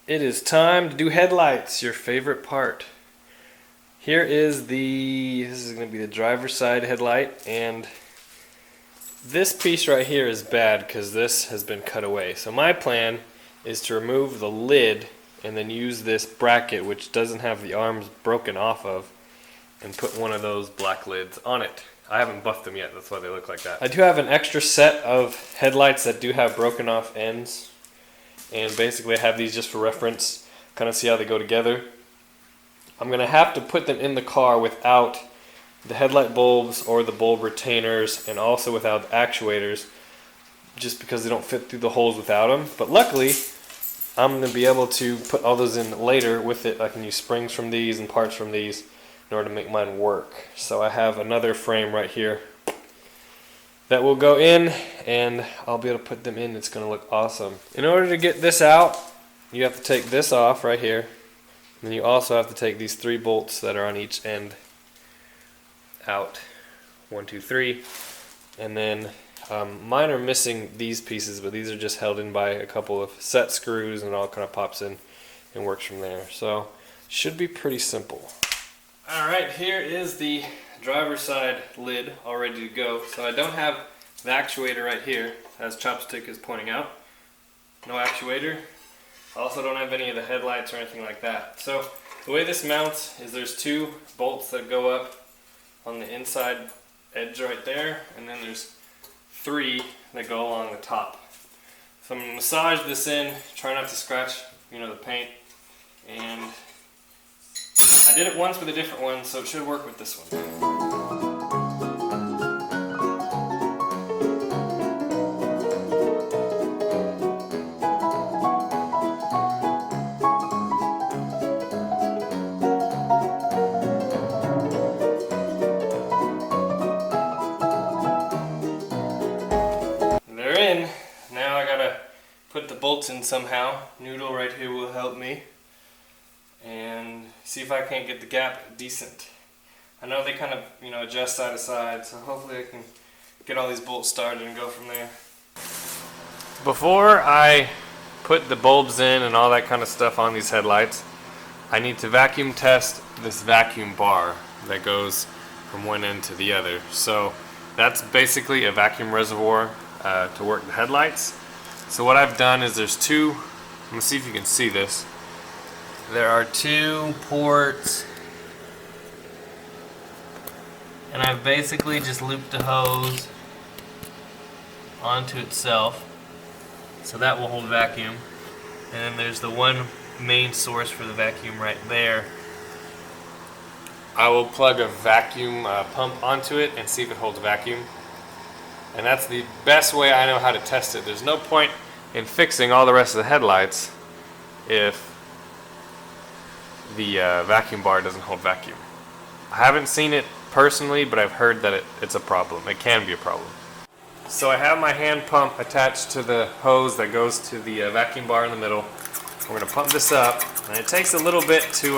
It is time to do headlights, your favorite part. Here is this is going to be the driver's side headlight, and this piece right here is bad because this has been cut away. So my plan is to remove the lid and then use this bracket, which doesn't have the arms broken off of, and put one of those black lids on it. I haven't buffed them yet, that's why they look like that. I do have an extra set of headlights that do have broken off ends, and basically I have these just for reference, kind of see how they go together. I'm going to have to put them in the car without the headlight bulbs or the bulb retainers, and also without the actuators, just because they don't fit through the holes without them. But luckily, I'm going to be able to put all those in later with it. I can use springs from these and parts from these in order to make mine work. So I have another frame right here that will go in, and I'll be able to put them in. It's going to look awesome. In order to get this out, you have to take this off right here. And then you also have to take these 3 bolts that are on each end out. 1, 2, 3. And then mine are missing these pieces, but these are just held in by a couple of set screws, and it all kind of pops in and works from there. So should be pretty simple. Alright, here is the driver's side lid all ready to go. So I don't have the actuator right here, as Chopstick is pointing out. No actuator. I also don't have any of the headlights or anything like that. So the way this mounts is there's 2 bolts that go up on the inside edge right there, and then there's 3 that go along the top. So I'm going to massage this in, try not to scratch, the paint, and I did it once with a different one, so it should work with this one. They're in. Now I gotta put the bolts in somehow. Noodle right here will help me. And see if I can't get the gap decent. I know they kind of, adjust side to side, so hopefully I can get all these bolts started and go from there. Before I put the bulbs in and all that kind of stuff on these headlights, I need to vacuum test this vacuum bar that goes from one end to the other. So that's basically a vacuum reservoir to work the headlights. So what I've done is there's 2, I'm going to see if you can see this. There are 2 ports, and I've basically just looped the hose onto itself, so that will hold vacuum. And then there's the one main source for the vacuum right there. I will plug a vacuum pump onto it and see if it holds vacuum. And that's the best way I know how to test it. There's no point in fixing all the rest of the headlights if the vacuum bar doesn't hold vacuum. I haven't seen it personally, but I've heard that it's a problem. It can be a problem. So I have my hand pump attached to the hose that goes to the vacuum bar in the middle. We're going to pump this up, and it takes a little bit to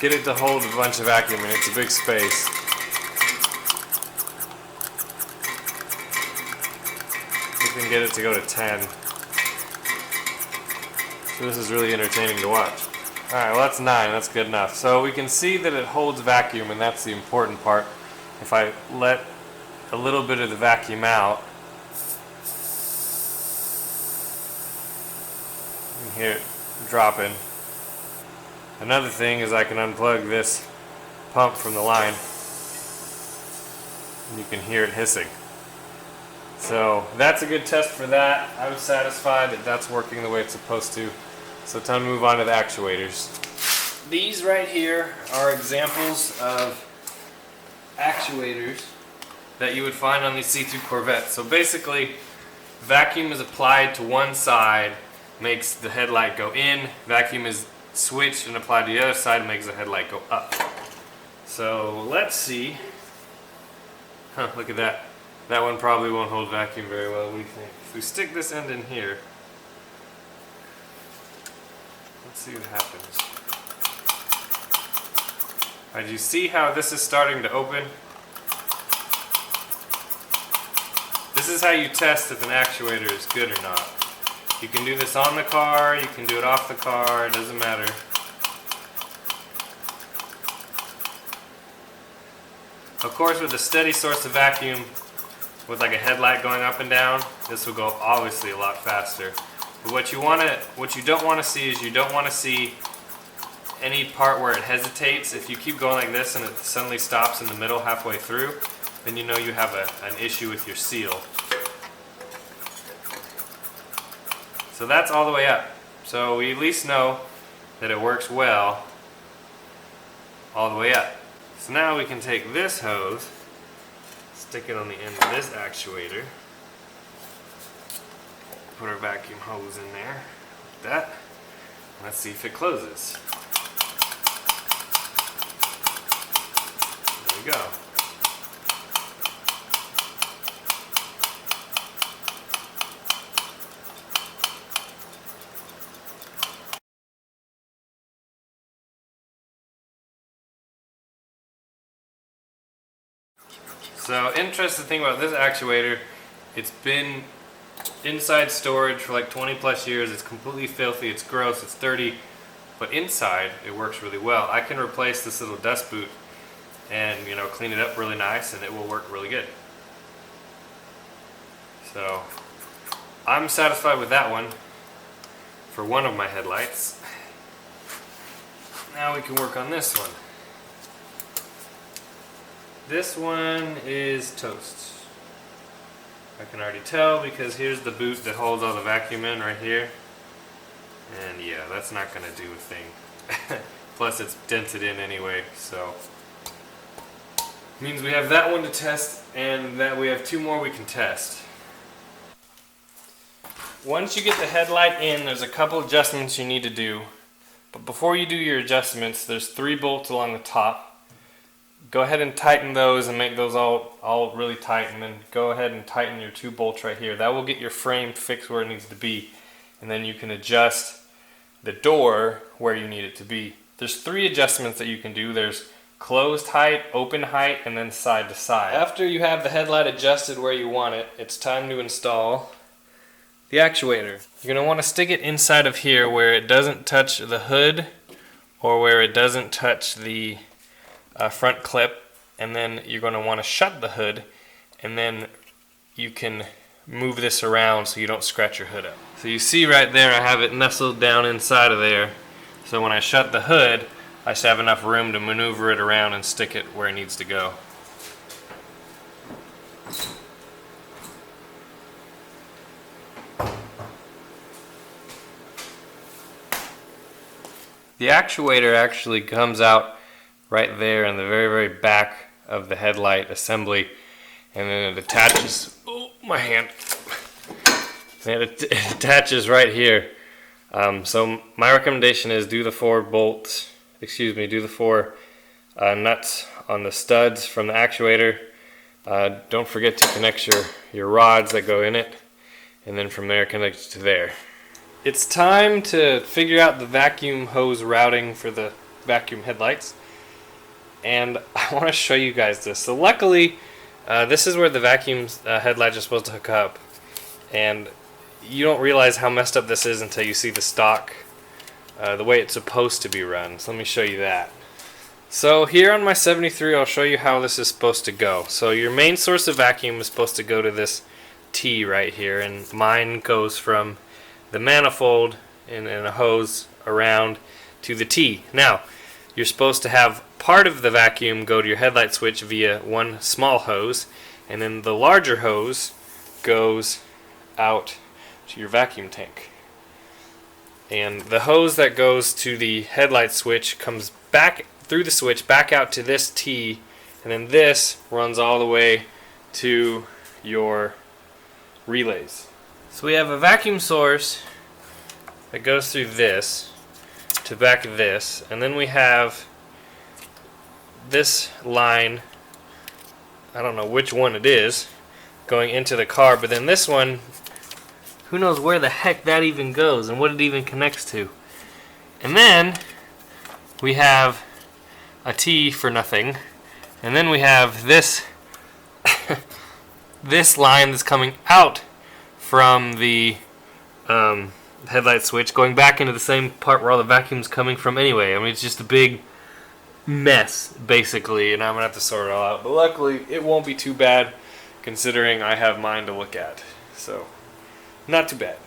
get it to hold a bunch of vacuum, and it's a big space. We can get it to go to 10. So this is really entertaining to watch. Alright, well that's 9, that's good enough. So we can see that it holds vacuum, and that's the important part. If I let a little bit of the vacuum out, you can hear it dropping. Another thing is I can unplug this pump from the line, and you can hear it hissing. So that's a good test for that. I was satisfied that that's working the way it's supposed to. So time to move on to the actuators. These right here are examples of actuators that you would find on these C2 Corvettes. So basically, vacuum is applied to one side, makes the headlight go in. Vacuum is switched and applied to the other side, makes the headlight go up. So let's see. Look at that. That one probably won't hold vacuum very well. What do you think? If we stick this end in here, let's see what happens. Alright, do you see how this is starting to open? This is how you test if an actuator is good or not. You can do this on the car, you can do it off the car, it doesn't matter. Of course, with a steady source of vacuum, with like a headlight going up and down, this will go obviously a lot faster. But what you don't want to see is you don't want to see any part where it hesitates. If you keep going like this and it suddenly stops in the middle halfway through, then you know you have an issue with your seal. So that's all the way up. So we at least know that it works well all the way up. So now we can take this hose, stick it on the end of this actuator, put our vacuum hose in there, like that. Let's see if it closes. There we go. So, interesting thing about this actuator, it's been inside storage for like 20 plus years. It's completely filthy, it's gross, it's dirty, but inside it works really well. I can replace this little dust boot and clean it up really nice, and it will work really good. So I'm satisfied with that one for one of my headlights. Now we can work on this one. This one is toast. I can already tell because here's the boot that holds all the vacuum in right here. And yeah, that's not going to do a thing. Plus it's dented in anyway, so. Means we have that one to test, and that we have two more we can test. Once you get the headlight in, there's a couple adjustments you need to do. But before you do your adjustments, there's 3 bolts along the top. Go ahead and tighten those and make those all really tight, and then go ahead and tighten your 2 bolts right here. That will get your frame fixed where it needs to be, and then you can adjust the door where you need it to be. There's 3 adjustments that you can do. There's closed height, open height, and then side to side. After you have the headlight adjusted where you want it, it's time to install the actuator. You're going to want to stick it inside of here where it doesn't touch the hood or where it doesn't touch the front clip, and then you're going to want to shut the hood, and then you can move this around so you don't scratch your hood up. So you see right there I have it nestled down inside of there, so when I shut the hood I should have enough room to maneuver it around and stick it where it needs to go. The actuator actually comes out right there in the very, very back of the headlight assembly, and then it attaches, oh my hand, and it attaches right here. So my recommendation is do the 4 nuts on the studs from the actuator. Don't forget to connect your rods that go in it, and then from there connect it to there. It's time to figure out the vacuum hose routing for the vacuum headlights. And I want to show you guys this. So luckily, this is where the vacuum headlights are supposed to hook up. And you don't realize how messed up this is until you see the stock, the way it's supposed to be run. So let me show you that. So here on my 73, I'll show you how this is supposed to go. So your main source of vacuum is supposed to go to this T right here. And mine goes from the manifold and a hose around to the T. Now, you're supposed to have part of the vacuum go to your headlight switch via one small hose, and then the larger hose goes out to your vacuum tank. And the hose that goes to the headlight switch comes back through the switch back out to this T, and then this runs all the way to your relays. So we have a vacuum source that goes through this to back this, and then we have this line, I don't know which one it is, going into the car, but then this one, who knows where the heck that even goes and what it even connects to. And then we have a T for nothing, and then we have this this line that's coming out from the headlight switch going back into the same part where all the vacuum's coming from anyway. I mean, it's just a big mess, basically, and I'm going to have to sort it all out. But luckily, it won't be too bad, considering I have mine to look at. So, not too bad.